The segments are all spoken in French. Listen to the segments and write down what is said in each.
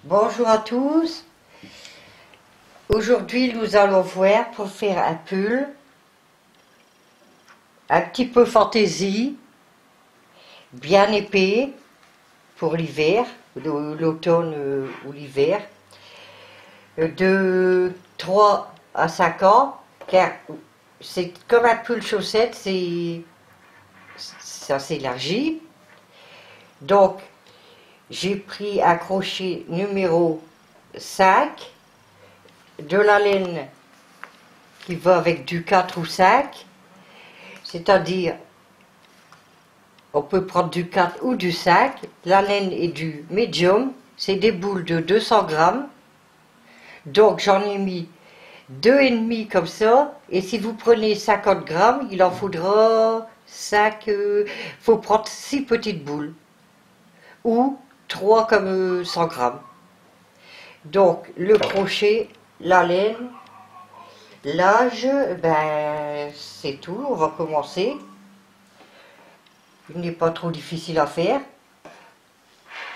Bonjour à tous. Aujourd'hui, nous allons voir pour faire un pull un petit peu fantaisie, bien épais pour l'hiver, l'automne ou l'hiver, de 3 à 5 ans, car c'est comme un pull chaussette, ça s'élargit. Donc, j'ai pris un crochet numéro 5, de la laine qui va avec du 4 ou 5, c'est-à-dire on peut prendre du 4 ou du 5, la laine est du médium, c'est des boules de 200 grammes, donc j'en ai mis 2,5 comme ça, et si vous prenez 50 grammes, il en faudra 5, faut prendre 6 petites boules, ou 3 comme 100 grammes. Donc le crochet, la laine, l'âge, ben c'est tout, on va commencer. Il n'est pas trop difficile à faire,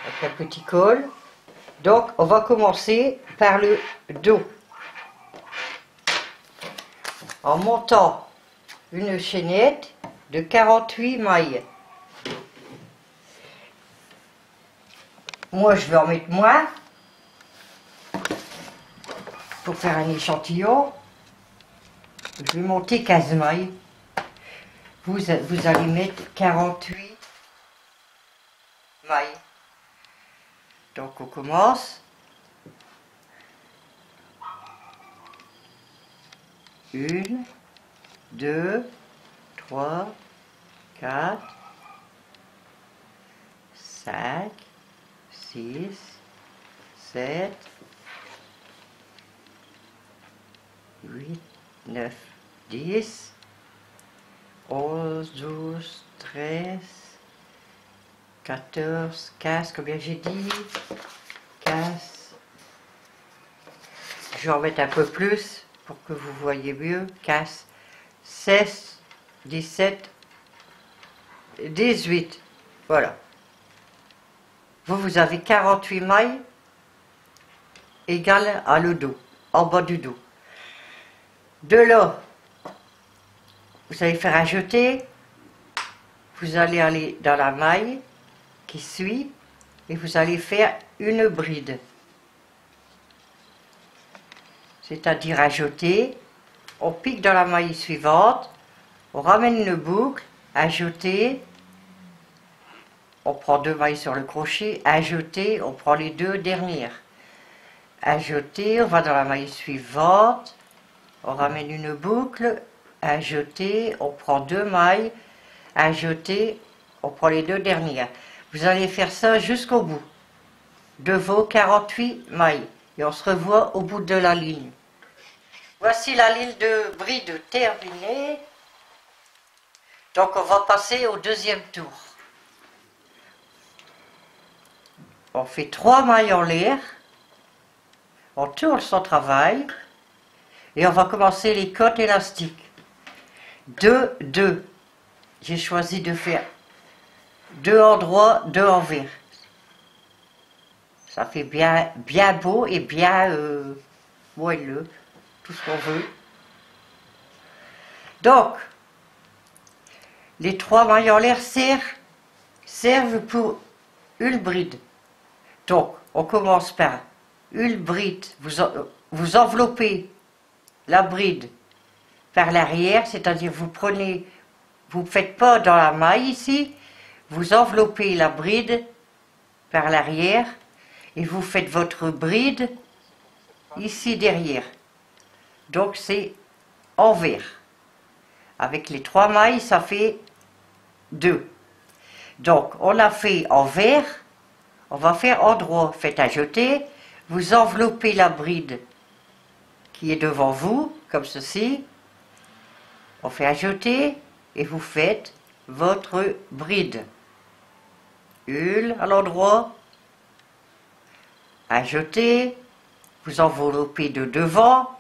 avec un petit col. Donc on va commencer par le dos, en montant une chaînette de 48 mailles. Moi je vais en mettre moins, pour faire un échantillon. Je vais monter 15 mailles. Vous allez mettre 48 mailles. Donc on commence. 1, 2, 3, 4, 5, 6, 7, 8, 9, 10, 11, 12, 13, 14, 15, combien j'ai dit? 15. Je vais en mettre un peu plus pour que vous voyez mieux. 15, 16, 17, 18. Voilà. Vous avez 48 mailles égales à le dos, en bas du dos. De là, vous allez faire un jeté, vous allez aller dans la maille qui suit et vous allez faire une bride. C'est-à-dire un jeté, on pique dans la maille suivante, on ramène une boucle, un jeté, on prend 2 mailles sur le crochet, un jeté, on prend les 2 dernières. Un jeté, on va dans la maille suivante, on ramène une boucle, un jeté, on prend 2 mailles, un jeté, on prend les 2 dernières. Vous allez faire ça jusqu'au bout de vos 48 mailles et on se revoit au bout de la ligne. Voici la ligne de bride terminée. Donc on va passer au deuxième tour. On fait 3 mailles en l'air, on tourne son travail et on va commencer les côtes élastiques. 2, 2. J'ai choisi de faire 2 endroits, 2 envers. Ça fait bien beau et bien moelleux, tout ce qu'on veut. Donc, les 3 mailles en l'air servent pour une bride. Donc, on commence par une bride. Vous enveloppez la bride par l'arrière, c'est-à-dire vous ne faites pas dans la maille ici, vous enveloppez la bride par l'arrière et vous faites votre bride ici derrière. Donc c'est envers. Avec les 3 mailles, ça fait 2. Donc on a fait envers, on va faire en droit. Faites un jeté, vous enveloppez la bride qui est devant vous, comme ceci. On fait un jeté et vous faites votre bride. Une à l'endroit, un jeté, vous enveloppez de devant,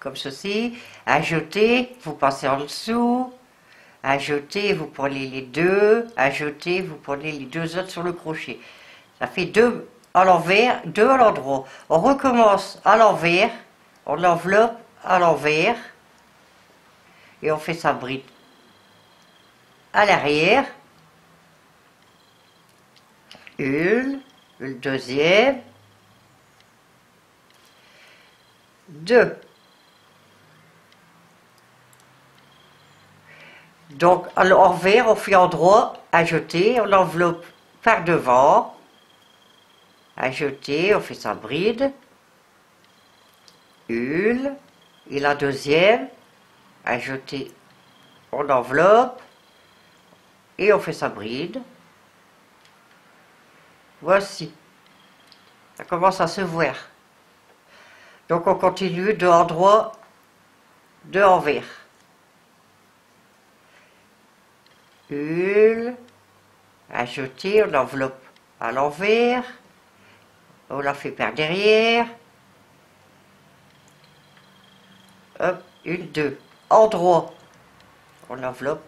comme ceci, un jeté, vous passez en dessous, un jeté, vous prenez les 2, un jeté, vous prenez les 2 autres sur le crochet. Ça fait 2 à l'envers, 2 à l'endroit. On recommence à l'envers, on l'enveloppe à l'envers et on fait sa bride à l'arrière. Une deuxième, 2. Donc à l'envers, on fait en droit, à jeter, on l'enveloppe par devant, à jeter, on fait sa bride, une, et la deuxième, à jeter, on enveloppe, et on fait sa bride. Voici, ça commence à se voir. Donc on continue de en droit, de envers. Une, à jeter, on l'enveloppe à l'envers, on la fait par derrière, hop, une, 2, en droit, on l'enveloppe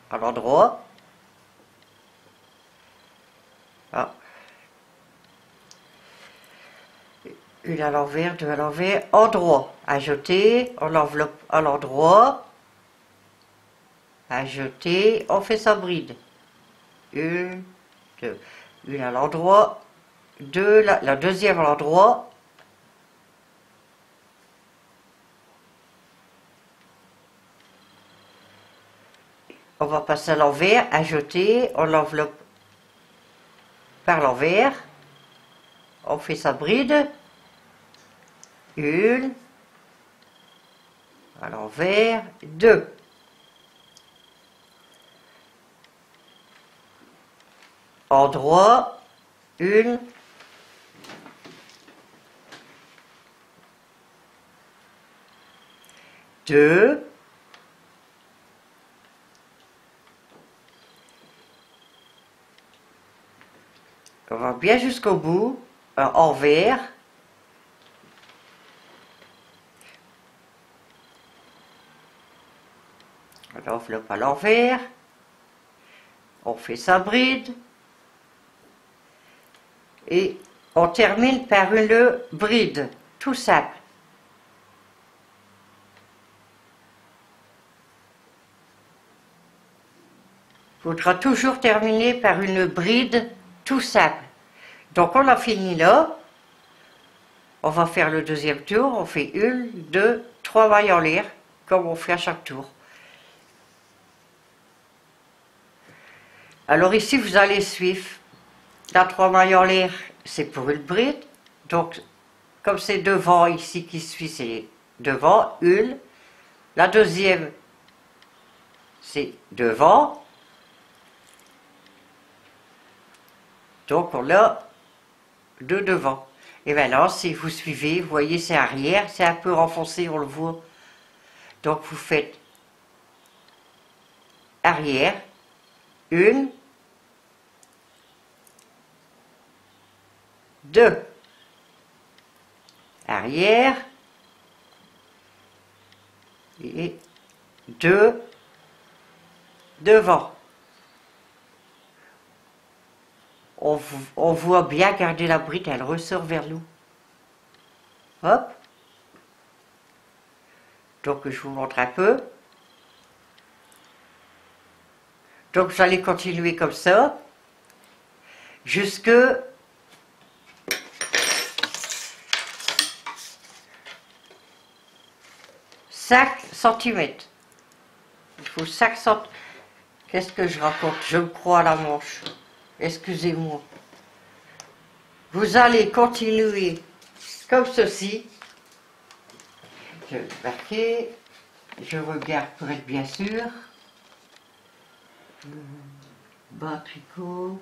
à l'endroit, ah. Une à l'envers, 2 à l'envers, en droit, à jeter, on l'enveloppe à l'endroit, à jeter, on fait sa bride, une, 2, une à l'endroit, 2, la deuxième à l'endroit, on va passer à l'envers, à jeter, on l'enveloppe par l'envers, on fait sa bride, une, à l'envers, 2. En droit, une, deux, on va bien jusqu'au bout, envers, on l'enveloppe à l'envers, on fait sa bride, et on termine par une bride, tout simple. Il faudra toujours terminer par une bride tout simple. Donc on a fini là, on va faire le deuxième tour, on fait 1, 2, 3 mailles en l'air, comme on fait à chaque tour. Alors ici vous allez suivre, la 3 mailles en l'air, c'est pour une bride, donc comme c'est devant ici qui suit, c'est devant, une, la deuxième, c'est devant, donc on a 2 devant. Et maintenant, si vous suivez, vous voyez, c'est arrière, c'est un peu renfoncé, on le voit. Donc vous faites arrière, une, 2, arrière, et 2, devant. On voit bien garder la bride, elle ressort vers nous. Hop. Donc je vous montre un peu. Donc vous allez continuer comme ça, jusque 5 cm. Il faut 5 cm. Qu'est-ce que je raconte? Je me crois à la manche. Excusez-moi. Vous allez continuer comme ceci. Je vais marquer. Je regarde pour être bien sûr. Bas tricot.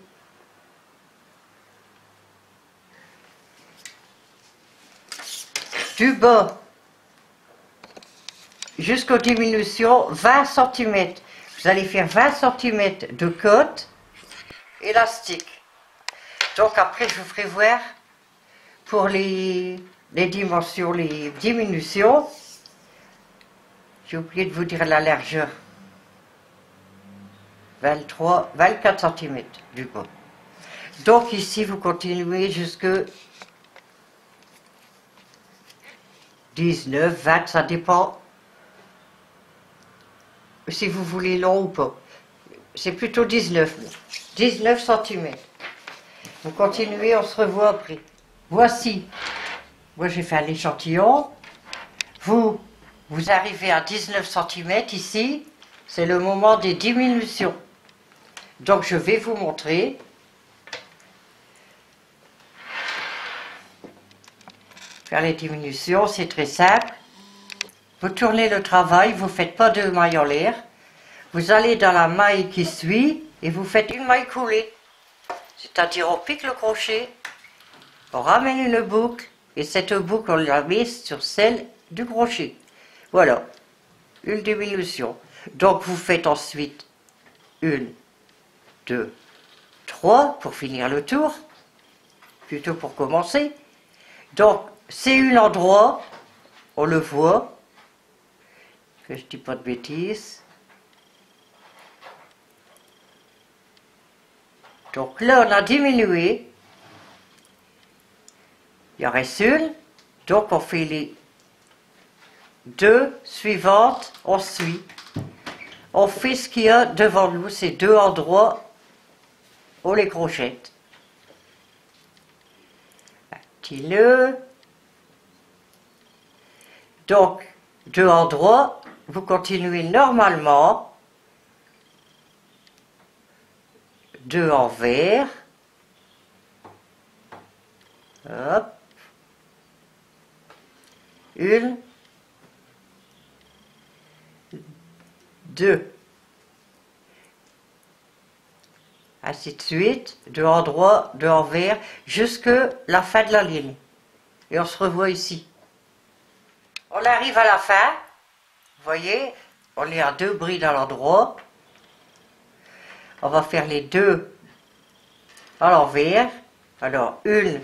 Du bas jusqu'aux diminutions 20 cm. Vous allez faire 20 cm de côte élastique. Donc après je vous ferai voir pour les dimensions, les diminutions. J'ai oublié de vous dire la largeur. 24 cm du bas. Donc ici, vous continuez jusque 19, 20, ça dépend si vous voulez long ou pas. C'est plutôt 19 cm. Vous continuez, on se revoit après. Voici, moi j'ai fait un échantillon. Vous arrivez à 19 cm ici, c'est le moment des diminutions. Donc je vais vous montrer. Faire les diminutions, c'est très simple. Vous tournez le travail, vous ne faites pas de maille en l'air. Vous allez dans la maille qui suit et vous faites une maille coulée. C'est-à-dire on pique le crochet, on ramène une boucle et cette boucle on la met sur celle du crochet. Voilà, une diminution. Donc vous faites ensuite 1, 2, 3 pour finir le tour, plutôt pour commencer. Donc c'est un endroit, on le voit, que je ne dis pas de bêtises. Donc là on a diminué, il en reste une, donc on fait les deux suivantes, on suit. On fait ce qu'il y a devant nous, ces deux endroits, on les crochette. Un petit nœud. Donc, deux endroits, vous continuez normalement. Deux envers. Hop. Une. Deux. Ainsi de suite, deux endroits, deux envers, jusque la fin de la ligne. Et on se revoit ici. On arrive à la fin. Vous voyez, on est à deux brides à l'endroit. On va faire les deux à l'envers. Alors, une,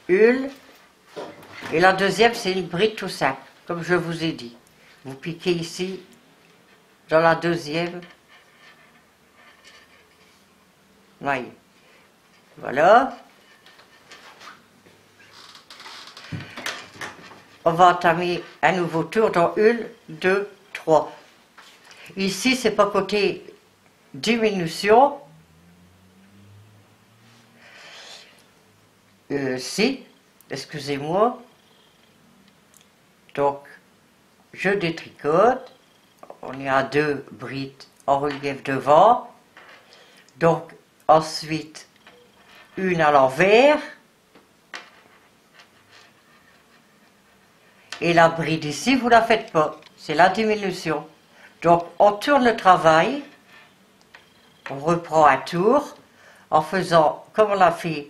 et la deuxième, c'est une bride tout simple, comme je vous ai dit. Vous piquez ici, dans la deuxième maille. Voilà. On va entamer un nouveau tour dans 1, 2, 3. Ici, c'est pas côté diminution. Si, excusez-moi. Donc, je détricote. On est à deux brides en relief devant. Donc, ensuite, une à l'envers. Et la bride ici, vous ne la faites pas. C'est la diminution. Donc, on tourne le travail. On reprend un tour. En faisant comme on l'a fait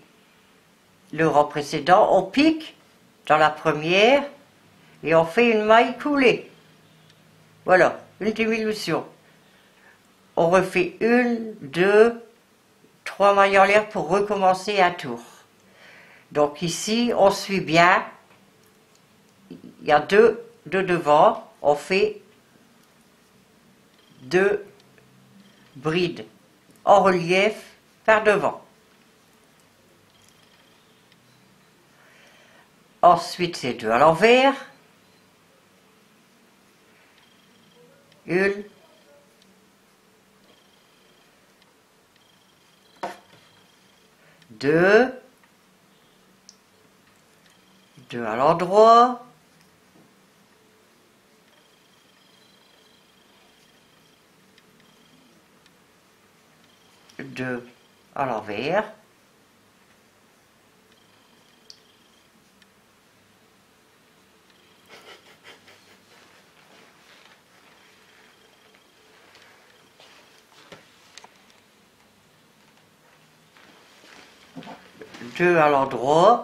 le rang précédent. On pique dans la première. Et on fait une maille coulée. Voilà, une diminution. On refait 1, 2, 3 mailles en l'air pour recommencer un tour. Donc ici, on suit bien. Il y a deux devant. On fait deux brides en relief par devant. Ensuite, c'est deux à l'envers. 1, 2, 2 à l'endroit, 2 à l'envers, deux à l'endroit,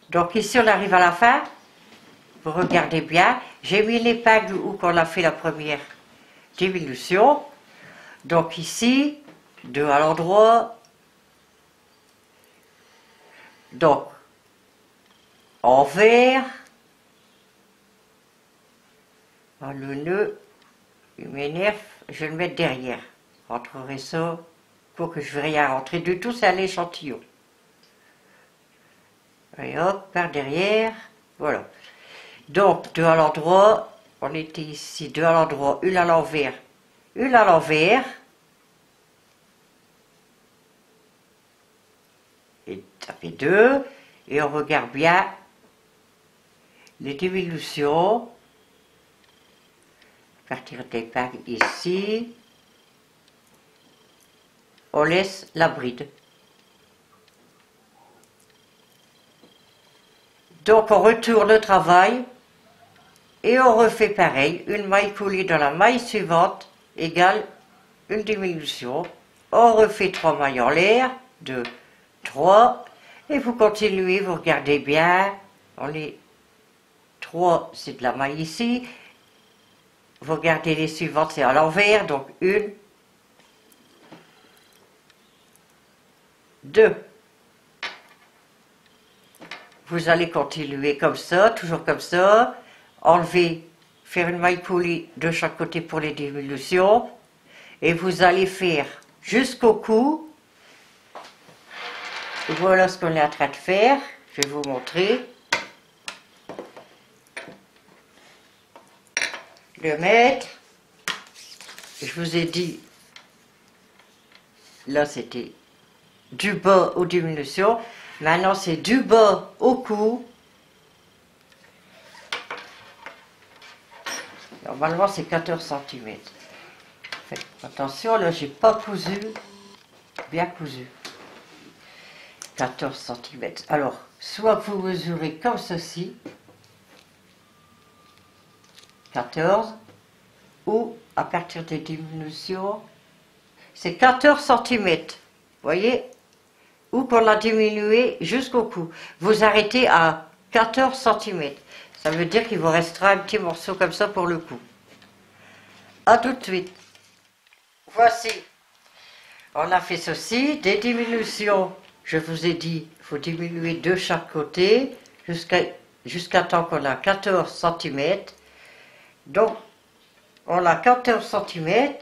donc ici on arrive à la fin. Vous regardez bien, j'ai mis l'épingle où qu'on a fait la première diminution. Donc ici, deux à l'endroit. Donc, envers. Ah, le nœud, il m'énerve, je vais le mettre derrière. Je rentrerai ça pour que je ne vais rien rentrer du tout, c'est à l'échantillon. Et hop, par derrière, voilà. Donc, deux à l'endroit, on était ici, deux à l'endroit, une à l'envers, une à l'envers. Et ça fait deux, et on regarde bien les diminutions. Partir des pages ici, on laisse la bride. Donc on retourne le travail et on refait pareil, une maille coulée dans la maille suivante égale une diminution. On refait 3 mailles en l'air, 2, 3, et vous continuez, vous regardez bien, on est 3, c'est de la maille ici. Vous regardez les suivantes, c'est à l'envers, donc 1, 2. Vous allez continuer comme ça, toujours comme ça. Enlever, faire une maille coulée de chaque côté pour les diminutions. Et vous allez faire jusqu'au cou. Voilà ce qu'on est en train de faire. Je vais vous montrer. Le mettre. Je vous ai dit, là c'était du bas aux diminutions. Maintenant c'est du bas au cou. Normalement c'est 14 cm. Faites attention, là j'ai pas cousu, bien cousu. 14 cm. Alors, soit vous mesurez comme ceci, 14, ou à partir des diminutions, c'est 14 cm. Vous voyez? Ou pour la diminuer jusqu'au cou. Vous arrêtez à 14 cm. Ça veut dire qu'il vous restera un petit morceau comme ça pour le cou. A tout de suite. Voici. On a fait ceci, des diminutions. Je vous ai dit, il faut diminuer de chaque côté jusqu'à temps qu'on a 14 cm. Donc, on a 14 cm.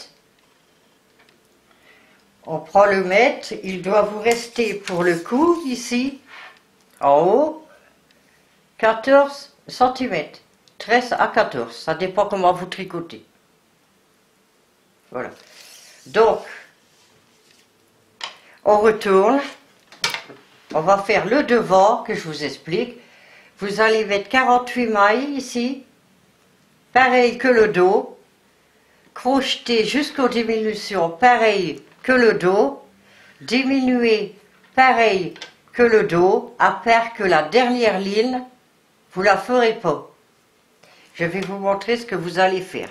On prend le mètre, il doit vous rester pour le cou, ici, en haut, 14 cm. 13 à 14, ça dépend comment vous tricotez. Voilà. Donc, on retourne. On va faire le devant que je vous explique. Vous allez mettre 48 mailles ici, pareil que le dos. Crocheter jusqu'aux diminutions, pareil que le dos, diminuer pareil que le dos, à part que la dernière ligne, vous la ferez pas. Je vais vous montrer ce que vous allez faire.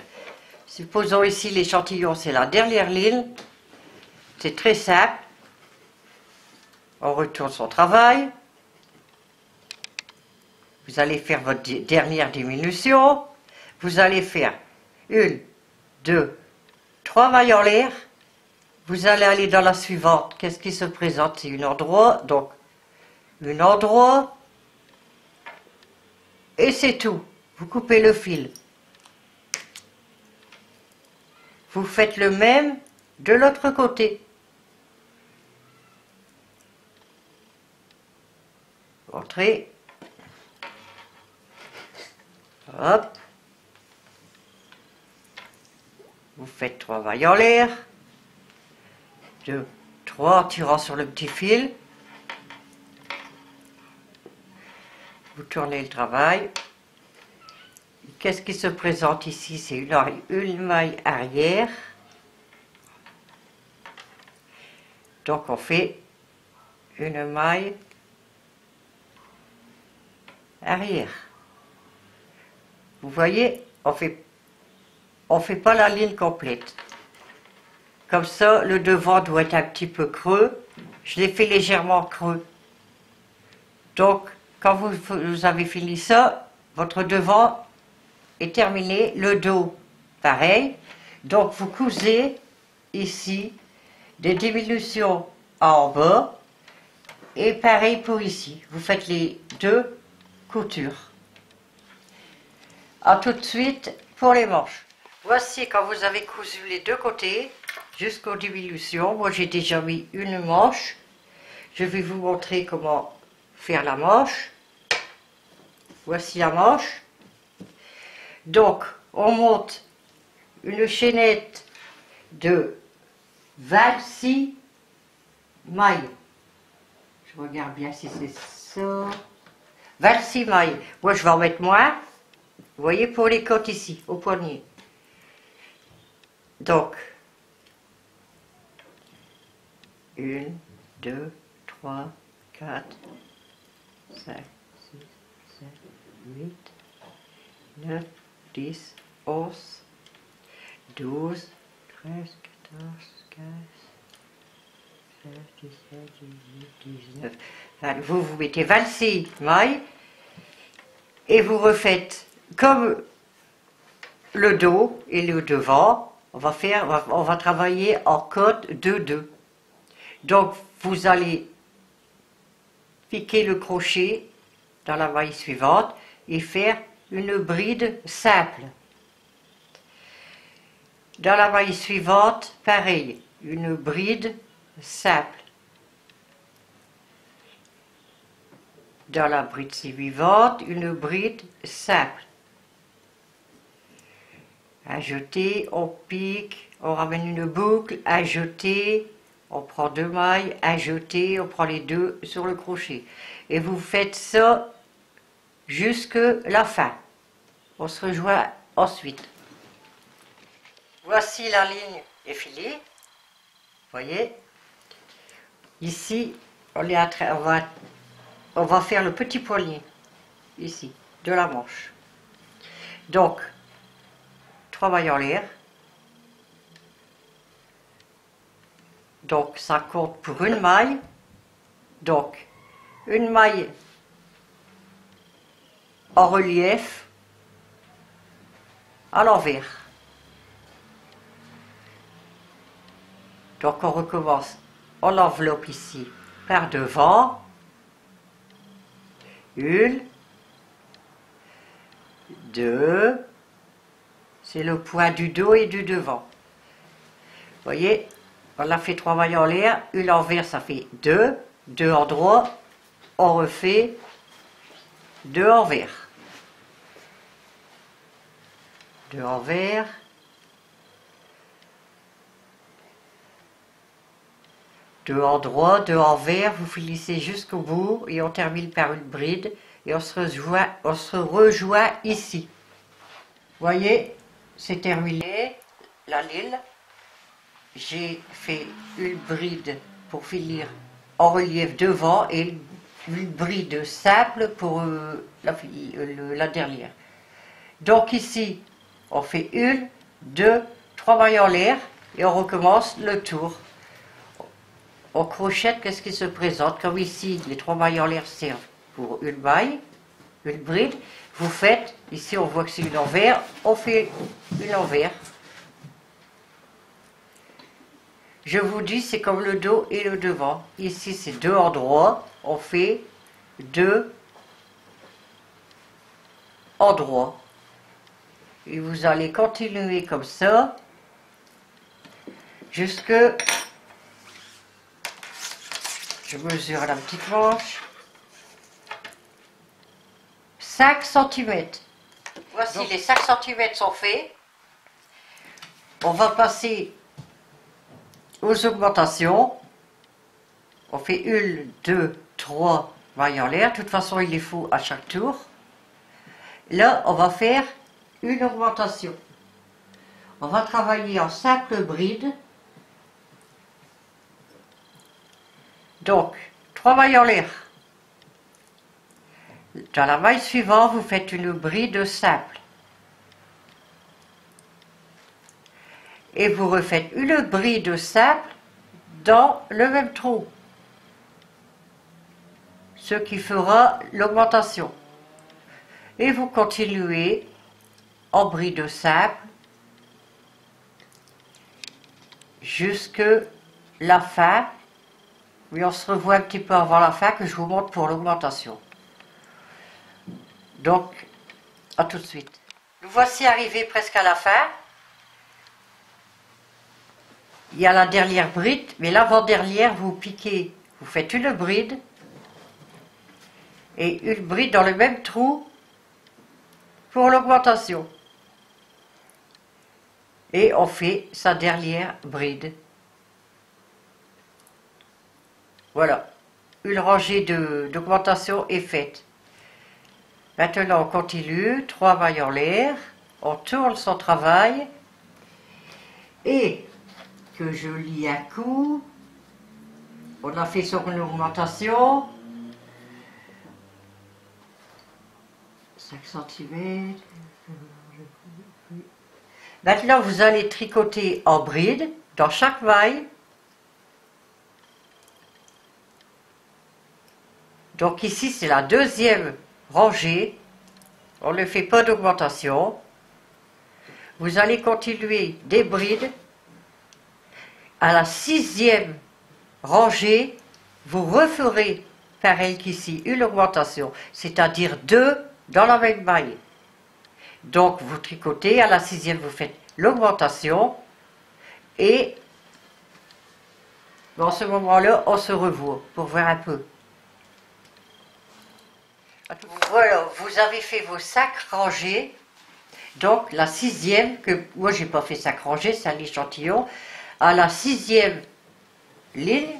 Supposons ici l'échantillon, c'est la dernière ligne. C'est très simple. On retourne son travail. Vous allez faire votre dernière diminution. Vous allez faire 1, 2, 3 mailles en l'air. Vous allez aller dans la suivante. Qu'est-ce qui se présente? C'est une endroit. Donc, une endroit. Et c'est tout. Vous coupez le fil. Vous faites le même de l'autre côté. Entrez. Hop. Vous faites 3 mailles en l'air. 2, 3, en tirant sur le petit fil. Vous tournez le travail. Qu'est-ce qui se présente ici? C'est une maille arrière. Donc on fait une maille arrière. Vous voyez, on fait pas la ligne complète. Comme ça, le devant doit être un petit peu creux. Je l'ai fait légèrement creux. Donc, quand vous avez fini ça, votre devant est terminé. Le dos, pareil. Donc, vous cousez ici des diminutions en bas. Et pareil pour ici. Vous faites les deux coutures. A tout de suite pour les manches. Voici quand vous avez cousu les deux côtés jusqu'aux diminutions. Moi j'ai déjà mis une manche. Je vais vous montrer comment faire la manche. Voici la manche. Donc on monte une chaînette de 26 mailles. Je regarde bien si c'est ça. 26 mailles. Moi je vais en mettre moins. Vous voyez pour les côtes ici, au poignet. Donc, 1, 2, 3, 4, 5, 6, 7, 8, 9, 10, 11, 12, 13, 14, 15, 16, 17, 18, 19. Allez, vous mettez 26 mailles et vous refaites comme le dos et le devant. On va travailler en côte 2-2. Donc vous allez piquer le crochet dans la maille suivante et faire une bride simple. Dans la maille suivante, pareil, une bride simple. Dans la bride suivante, une bride simple. Ajouter, on pique, on ramène une boucle, ajouter, on prend 2 mailles, ajouter, on prend les 2 sur le crochet. Et vous faites ça jusque la fin. On se rejoint ensuite. Voici la ligne effilée. Vous voyez. Ici, on va faire le petit poignet, ici, de la manche. Donc, 3 mailles en l'air. Donc ça compte pour une maille. Donc une maille en relief à l'envers. Donc on recommence. On l'enveloppe ici par devant. 1, 2. C'est le point du dos et du devant. Vous voyez, on a fait 3 mailles en l'air, une envers, ça fait 2, 2 en droit, on refait 2 envers. 2 envers. 2 en droit, 2 envers, vous finissez jusqu'au bout et on termine par une bride et on se rejoint ici. Vous voyez, c'est terminé, la ligne. J'ai fait une bride pour finir en relief devant et une bride simple pour la dernière. Donc ici, on fait 1, 2, 3 mailles en l'air et on recommence le tour. On crochette, qu'est-ce qui se présente? Comme ici, les 3 mailles en l'air servent pour une maille, une bride. Vous faites, ici on voit que c'est une envers, on fait une envers. Je vous dis, c'est comme le dos et le devant. Ici, c'est 2 en droit. On fait 2 en droit. Et vous allez continuer comme ça jusque... Je mesure la petite manche. 5 cm. Voici, donc, les 5 cm sont faits. On va passer aux augmentations. On fait 1, 2, 3 mailles en l'air. De toute façon, il les faut à chaque tour. Là, on va faire une augmentation. On va travailler en simple bride. Donc, 3 mailles en l'air. Dans la maille suivante, vous faites une bride simple. Et vous refaites une bride simple dans le même trou. Ce qui fera l'augmentation. Et vous continuez en bride simple jusque la fin. Oui, on se revoit un petit peu avant la fin que je vous montre pour l'augmentation. Donc, à tout de suite. Nous voici arrivés presque à la fin. Il y a la dernière bride, mais l'avant-dernière, vous piquez, vous faites une bride et une bride dans le même trou pour l'augmentation. Et on fait sa dernière bride. Voilà, une rangée d'augmentation est faite. Maintenant, on continue, 3 mailles en l'air, on tourne son travail et que je lis un coup. On a fait son augmentation. 5 cm. Maintenant, vous allez tricoter en bride dans chaque maille. Donc ici, c'est la deuxième rangée. On ne fait pas d'augmentation. Vous allez continuer des brides. À la 6e rangée, vous referez, pareil qu'ici, une augmentation, c'est-à-dire 2 dans la même maille. Donc vous tricotez, à la 6e vous faites l'augmentation et dans ce moment-là, on se revoit pour voir un peu. Voilà, vous avez fait vos 5 rangées. Donc la 6e, que moi j'ai pas fait 5 rangées, c'est un échantillon. À la 6e ligne,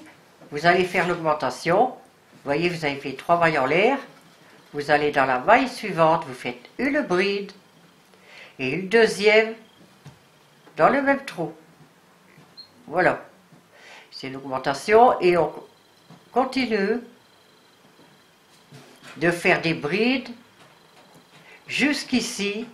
vous allez faire l'augmentation. Vous voyez, vous avez fait 3 mailles en l'air. Vous allez dans la maille suivante, vous faites une bride et une deuxième dans le même trou. Voilà, c'est l'augmentation et on continue de faire des brides jusqu'ici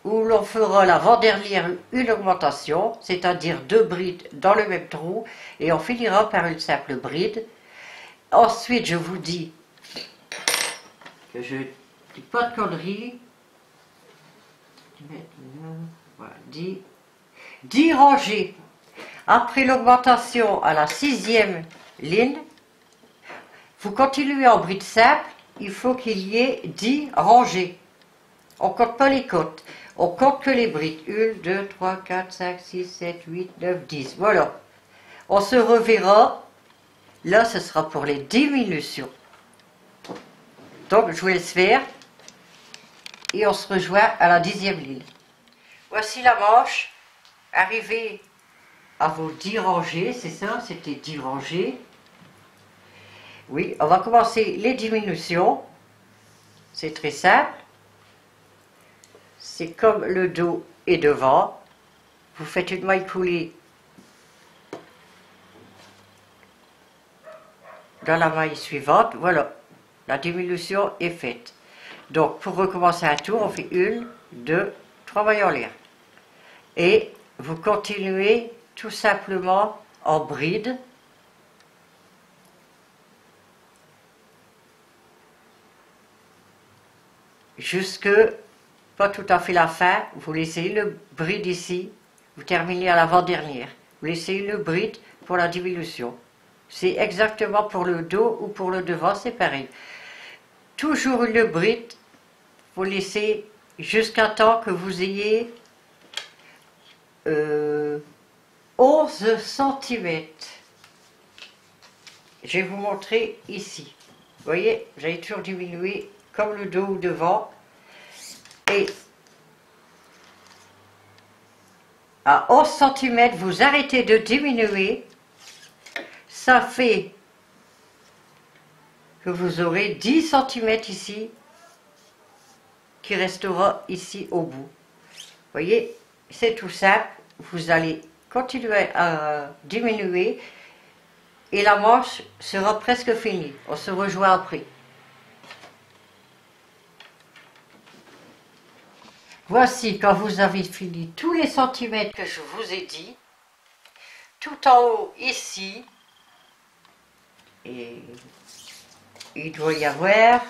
où l'on fera l'avant-dernière une augmentation, c'est-à-dire 2 brides dans le même trou et on finira par une simple bride. Ensuite, je vous dis que je ne dis pas de conneries. Voilà, 10 rangées. Après l'augmentation à la 6e ligne, vous continuez en bride simple, il faut qu'il y ait 10 rangées. On ne compte pas les côtes, on compte que les brides. 1, 2, 3, 4, 5, 6, 7, 8, 9, 10. Voilà. On se reverra. Là, ce sera pour les diminutions. Donc, je vous laisse faire. Et on se rejoint à la 10e ligne. Voici la manche. Arrivée à vos 10 rangées, c'est ça, c'était 10 rangées. Oui, on va commencer les diminutions. C'est très simple. C'est comme le dos est devant. Vous faites une maille coulée dans la maille suivante. Voilà, la diminution est faite. Donc, pour recommencer un tour, on fait 1, 2, 3 mailles en l'air. Et vous continuez tout simplement en bride. Jusque, pas tout à fait la fin, vous laissez une bride ici, vous terminez à l'avant-dernière. Vous laissez une bride pour la diminution. C'est exactement pour le dos ou pour le devant, c'est pareil. Toujours une bride, vous laissez jusqu'à temps que vous ayez 11 cm. Je vais vous montrer ici. Vous voyez, j'ai toujours diminué comme le dos ou devant. Et à 11 cm, vous arrêtez de diminuer. Ça fait que vous aurez 10 cm ici qui restera ici au bout. Vous voyez, c'est tout simple. Vous allez continuer à diminuer et la manche sera presque finie. On se rejoint après. Voici quand vous avez fini tous les centimètres que je vous ai dit. Tout en haut ici. Et il doit y avoir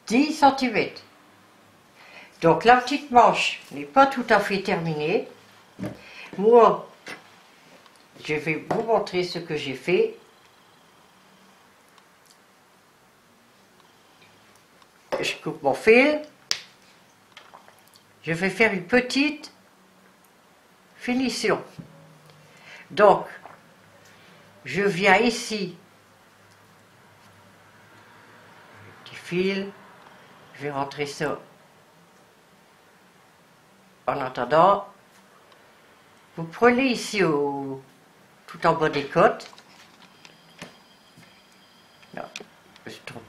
10 cm. Donc la petite manche n'est pas tout à fait terminée. Moi, je vais vous montrer ce que j'ai fait. je coupe mon fil. Je vais faire une petite finition. Donc, je viens ici, petit fil, je vais rentrer ça. En attendant, vous prenez ici tout en bas des côtes. Non,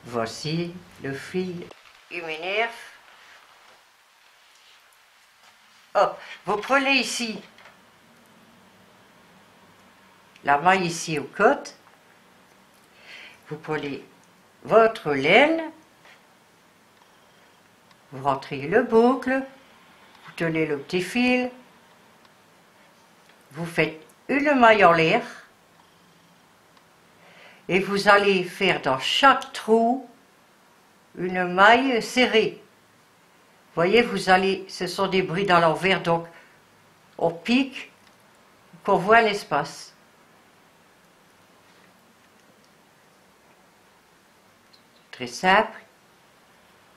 voici le fil, il m'énerve. Hop, vous prenez ici la maille ici aux côtes, vous prenez votre laine, vous rentrez le boucle, vous tenez le petit fil, vous faites une maille en l'air et vous allez faire dans chaque trou une maille serrée. Vous voyez, vous allez, ce sont des bris dans l'envers, donc on pique pour voir l'espace. Très simple.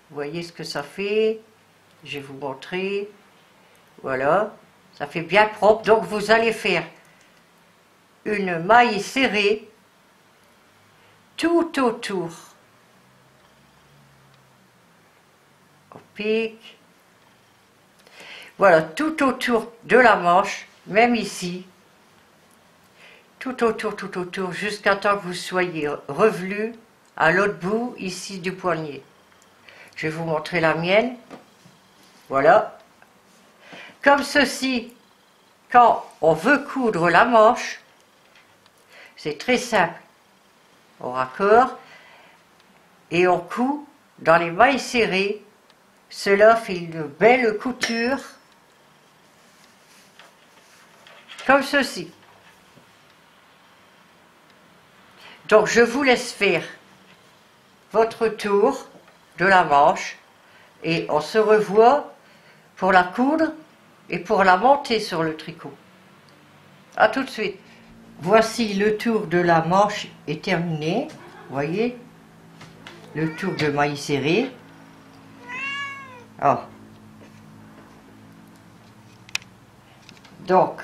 Vous voyez ce que ça fait. Je vais vous montrer. Voilà. Ça fait bien propre. Donc vous allez faire une maille serrée tout autour. On pique. Voilà, tout autour de la manche, même ici. Tout autour, jusqu'à temps que vous soyez revenu à l'autre bout, ici, du poignet. Je vais vous montrer la mienne. Voilà. Comme ceci, quand on veut coudre la manche, c'est très simple. On raccord et on coud dans les mailles serrées. Cela fait une belle couture, comme ceci. Donc je vous laisse faire votre tour de la manche et on se revoit pour la coudre et pour la monter sur le tricot. A tout de suite. Voici le tour de la manche est terminé. Vous voyez le tour de maille serrée. Oh. Donc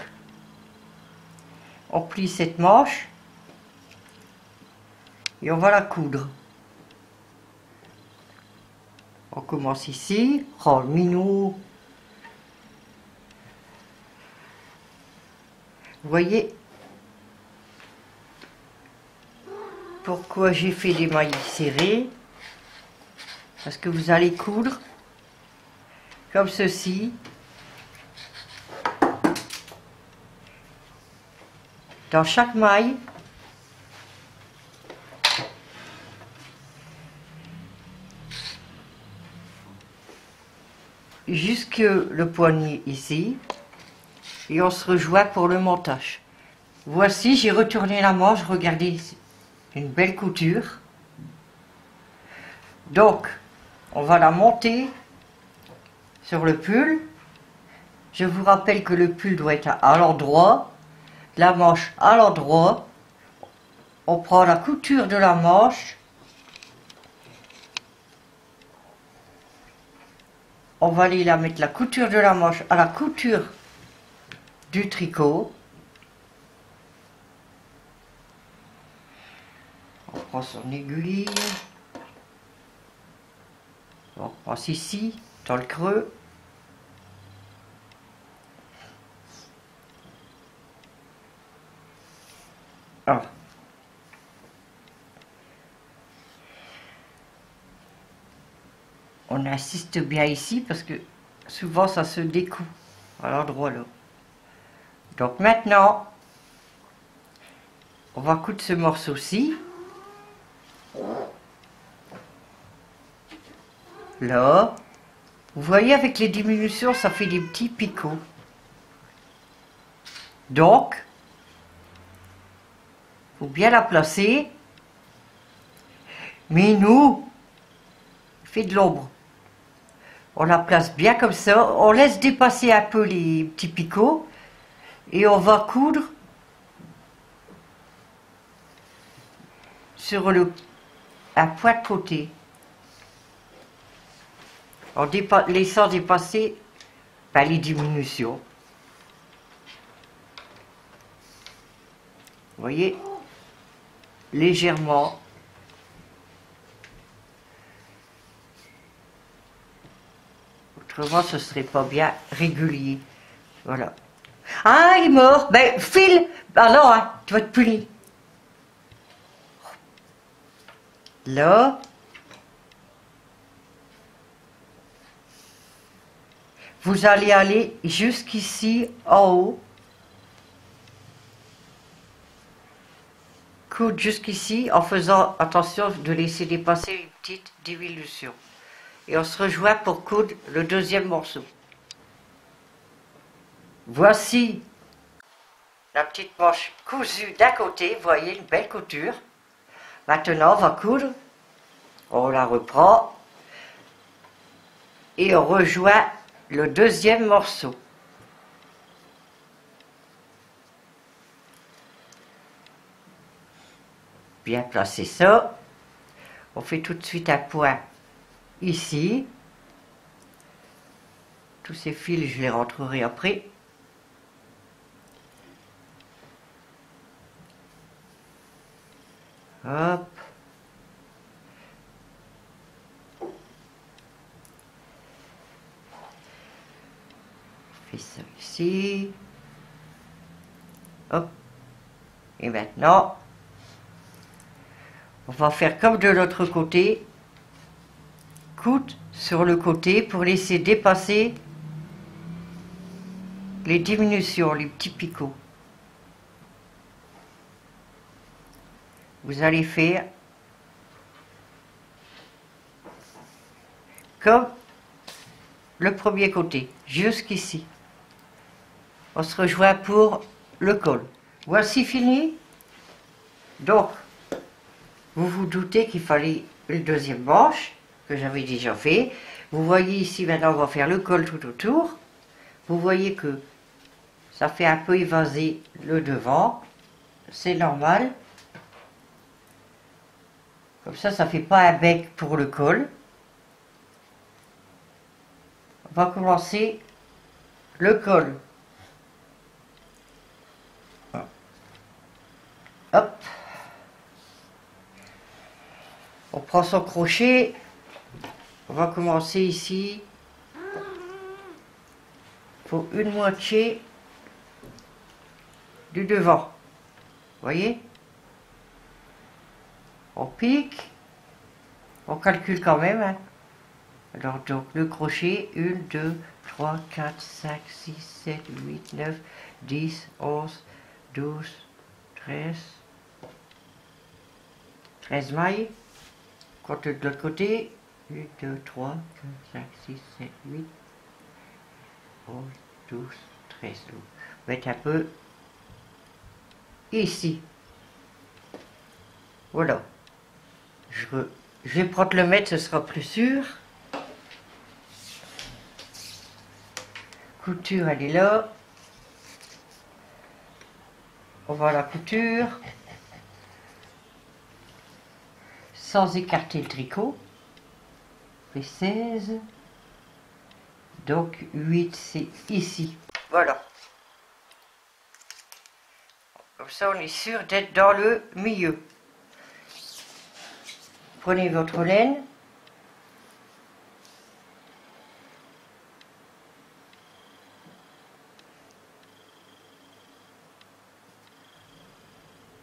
on plie cette manche et on va la coudre. On commence ici, oh le minou. Vous voyez pourquoi j'ai fait des mailles serrées? Parce que vous allez coudre comme ceci. Dans chaque maille, jusque le poignet ici, et on se rejoint pour le montage. Voici, j'ai retourné la manche, regardez, une belle couture. Donc, on va la monter sur le pull. Je vous rappelle que le pull doit être à l'endroit, la manche à l'endroit. On prend la couture de la manche. On va aller la mettre la couture de la manche à la couture du tricot. On prend son aiguille. On prend ici, dans le creux. Ah. On insiste bien ici parce que souvent ça se découd à l'endroit là. Donc maintenant, on va coudre ce morceau-ci. Là, vous voyez avec les diminutions, ça fait des petits picots. Donc, il faut bien la placer. Mais nous, il fait de l'ombre. On la place bien comme ça, on laisse dépasser un peu les petits picots et on va coudre sur un point de côté. en laissant dépasser les diminutions. Vous voyez, légèrement. Autrement, ce serait pas bien régulier. Voilà. Ah, il est mort. Ben, file. Ah non, hein, tu vas te punir. Là. Vous allez aller jusqu'ici, en haut. Coude jusqu'ici, en faisant attention de laisser dépasser une petite diminution. Et on se rejoint pour coudre le deuxième morceau. Voici la petite manche cousue d'un côté, vous voyez une belle couture. Maintenant on va coudre, on la reprend et on rejoint le deuxième morceau. Bien placer ça, on fait tout de suite un point ici. Tous ces fils je les rentrerai après. Hop. On fait ça ici. Hop. Et maintenant, on va faire comme de l'autre côté. Coudre sur le côté pour laisser dépasser les diminutions, les petits picots. Vous allez faire comme le premier côté, jusqu'ici. On se rejoint pour le col. Voici fini. Donc, vous vous doutez qu'il fallait une deuxième manche, que j'avais déjà fait. Vous voyez ici, maintenant, on va faire le col tout autour. Vous voyez que ça fait un peu évaser le devant. C'est normal. Comme ça ne fait pas un bec pour le col. On va commencer le col. Hop. On prend son crochet. On va commencer ici. Il faut une moitié du devant. Vous voyez? On pique. On calcule quand même. Hein. Alors donc le crochet, 1, 2, 3, 4, 5, 6, 7, 8, 9, 10, 11, 12, 13. 13 mailles. Compte de l'autre côté. 1, 2, 3, 4, 5, 6, 7, 8, 11, 12, 13. On va mettre un peu ici. Voilà. Je vais prendre le mètre, ce sera plus sûr. Couture, elle est là. On va à la couture. Sans écarter le tricot. On fait 16. Donc 8, c'est ici. Voilà. Comme ça, on est sûr d'être dans le milieu. Prenez votre laine.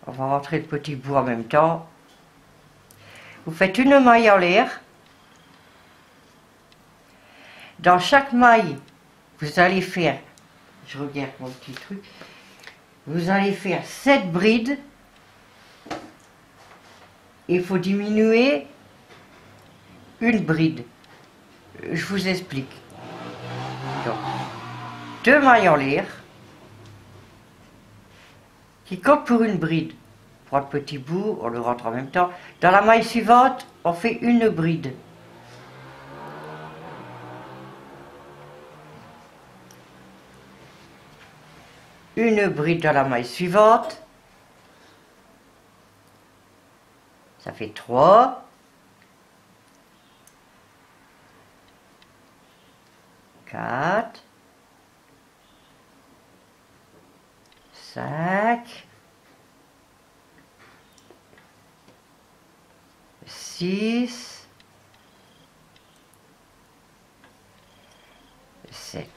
On va rentrer le petit bout en même temps. Vous faites une maille en l'air. Dans chaque maille, vous allez faire, je regarde mon petit truc, vous allez faire 7 brides. Il faut diminuer une bride. Je vous explique. Donc, 2 mailles en l'air qui comptent pour une bride. On prend le petit bout, on le rentre en même temps. Dans la maille suivante, on fait une bride. Une bride dans la maille suivante. Ça fait 3. 4, 5, 6, 7.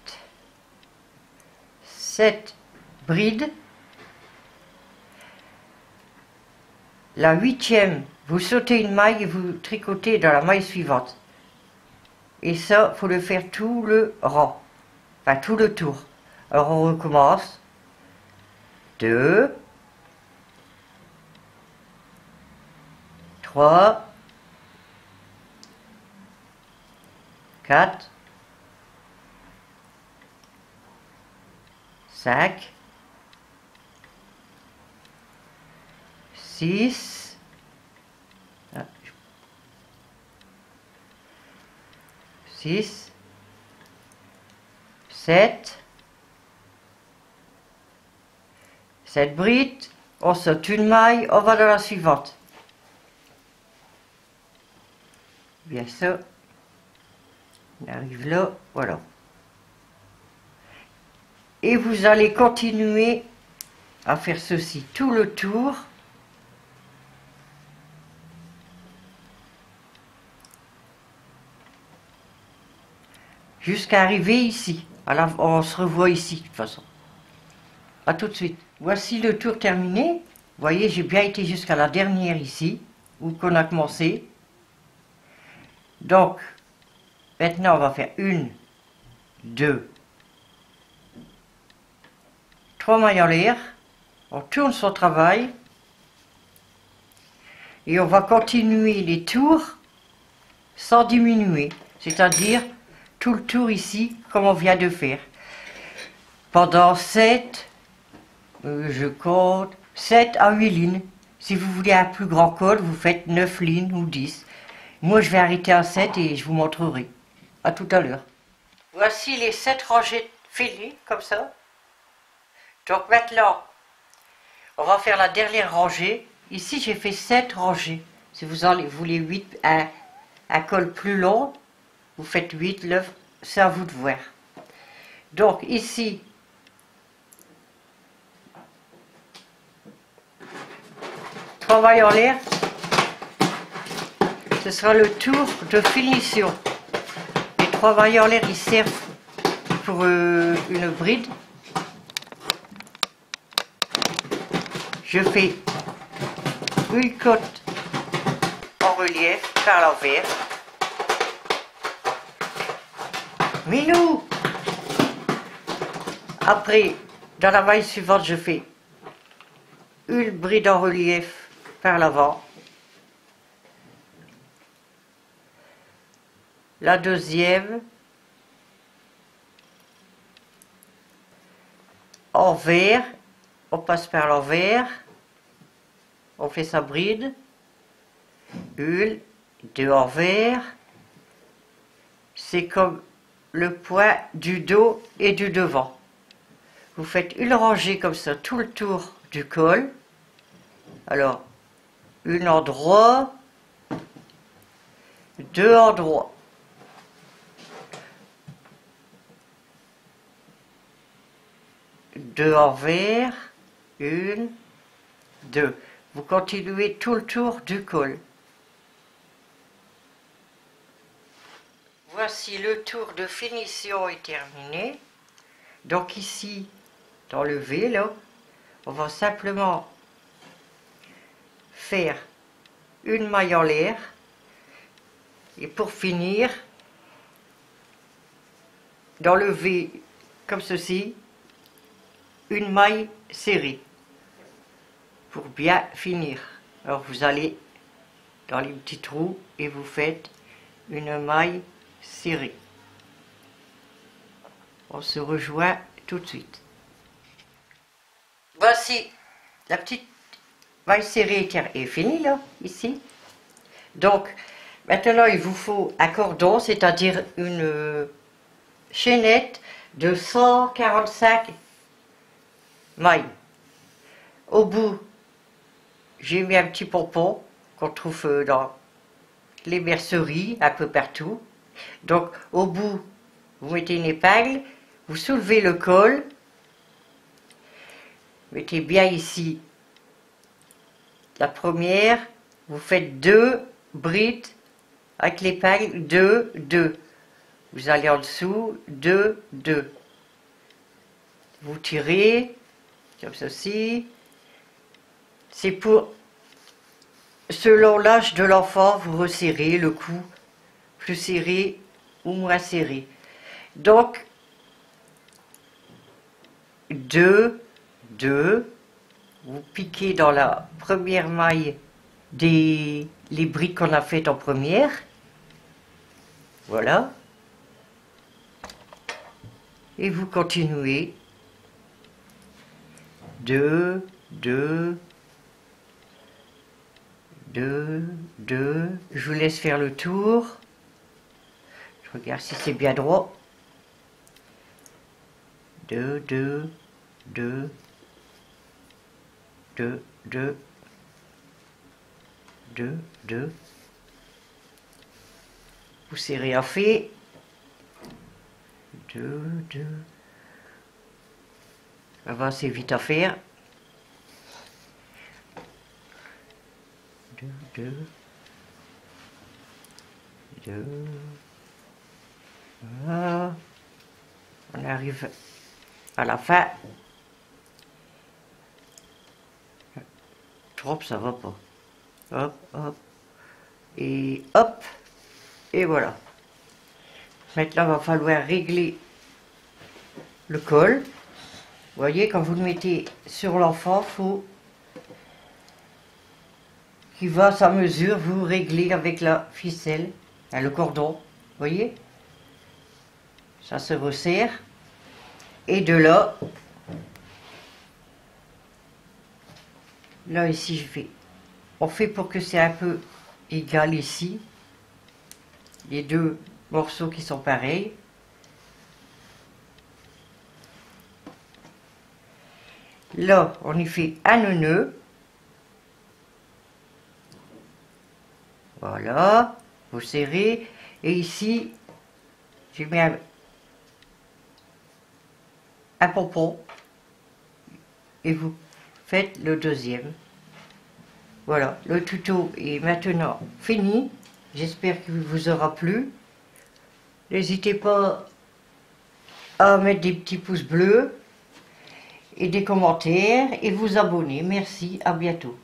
7 brides. La 8e, vous sautez une maille et vous tricotez dans la maille suivante. Et ça, il faut le faire tout le rang, enfin tout le tour. Alors on recommence. 2, 3, 4, 5, 6, 6, 7, 7 brides, on saute une maille, on va dans la suivante. Bien ça, on arrive là, voilà. Et vous allez continuer à faire ceci tout le tour. Jusqu'à arriver ici. Alors on se revoit ici de toute façon. A tout de suite. Voici le tour terminé. Vous voyez, j'ai bien été jusqu'à la dernière ici, où qu'on a commencé. Donc, maintenant on va faire 1, 2, 3 mailles en l'air. On tourne son travail. Et on va continuer les tours sans diminuer. C'est-à-dire tout le tour ici, comme on vient de faire. Pendant 7, je compte, 7 à 8 lignes. Si vous voulez un plus grand col, vous faites 9 lignes ou 10. Moi, je vais arrêter à 7 et je vous montrerai. À tout à l'heure. Voici les 7 rangées finies, comme ça. Donc maintenant, on va faire la dernière rangée. Ici, j'ai fait 7 rangées. Si vous en voulez 8, un col plus long, vous faites 8, 9, c'est à vous de voir. Donc ici, trois mailles en l'air, ce sera le tour de finition. Les 3 mailles en l'air, ils servent pour une bride. Je fais une côte en relief par l'envers. Minou! Après, dans la maille suivante, je fais une bride en relief par l'avant. La deuxième, envers, on passe par l'envers, on fait sa bride, 1, 2 envers, c'est comme le point du dos et du devant. Vous faites une rangée comme ça tout le tour du col. Alors, une en droit, 2 en droit. Deux envers, 1, 2. Vous continuez tout le tour du col. Voici le tour de finition est terminé. Donc ici, dans le V, là, on va simplement faire une maille en l'air. Et pour finir, dans le V, comme ceci, une maille serrée. Pour bien finir. Alors vous allez dans les petits trous et vous faites une maille serrée. On se rejoint tout de suite. Voici la petite maille serrée est finie là, ici. Donc maintenant il vous faut un cordon, c'est-à-dire une chaînette de 145 mailles. Au bout, j'ai mis un petit pompon qu'on trouve dans les merceries, un peu partout. Donc au bout, vous mettez une épingle, vous soulevez le col, mettez bien ici la première, vous faites 2 brides avec l'épingle, 2, 2. Vous allez en dessous, 2, 2. Vous tirez, comme ceci. C'est pour, selon l'âge de l'enfant, vous resserrez le cou, plus serré ou moins serré. Donc, 2, 2, vous piquez dans la première maille les briques qu'on a faites en première. Voilà. Et vous continuez. 2, 2, 2, 2. Je vous laisse faire le tour. Je regarde si c'est bien droit. 2, 2, 2, 2, 2, 2, 2. Vous serrez à fait. 2, 2. Ça va, c'est vite à faire. 2, 2, 2. Voilà. On arrive à la fin. Trop, ça va pas. Hop, hop. Et hop. Et voilà. Maintenant, il va falloir régler le col. Vous voyez, quand vous le mettez sur l'enfant, il faut qu'il va à sa mesure. Vous réglez avec la ficelle, le cordon. Vous voyez, ça se resserre. Et de là, ici, on fait pour que c'est un peu égal ici. Les deux morceaux qui sont pareils. Là, on y fait un nœud. Voilà, vous serrez. Et ici, j'ai mis un pompon. Et vous faites le deuxième. Voilà, le tuto est maintenant fini. J'espère qu'il vous aura plu. N'hésitez pas à mettre des petits pouces bleus et des commentaires et vous abonner. Merci, à bientôt.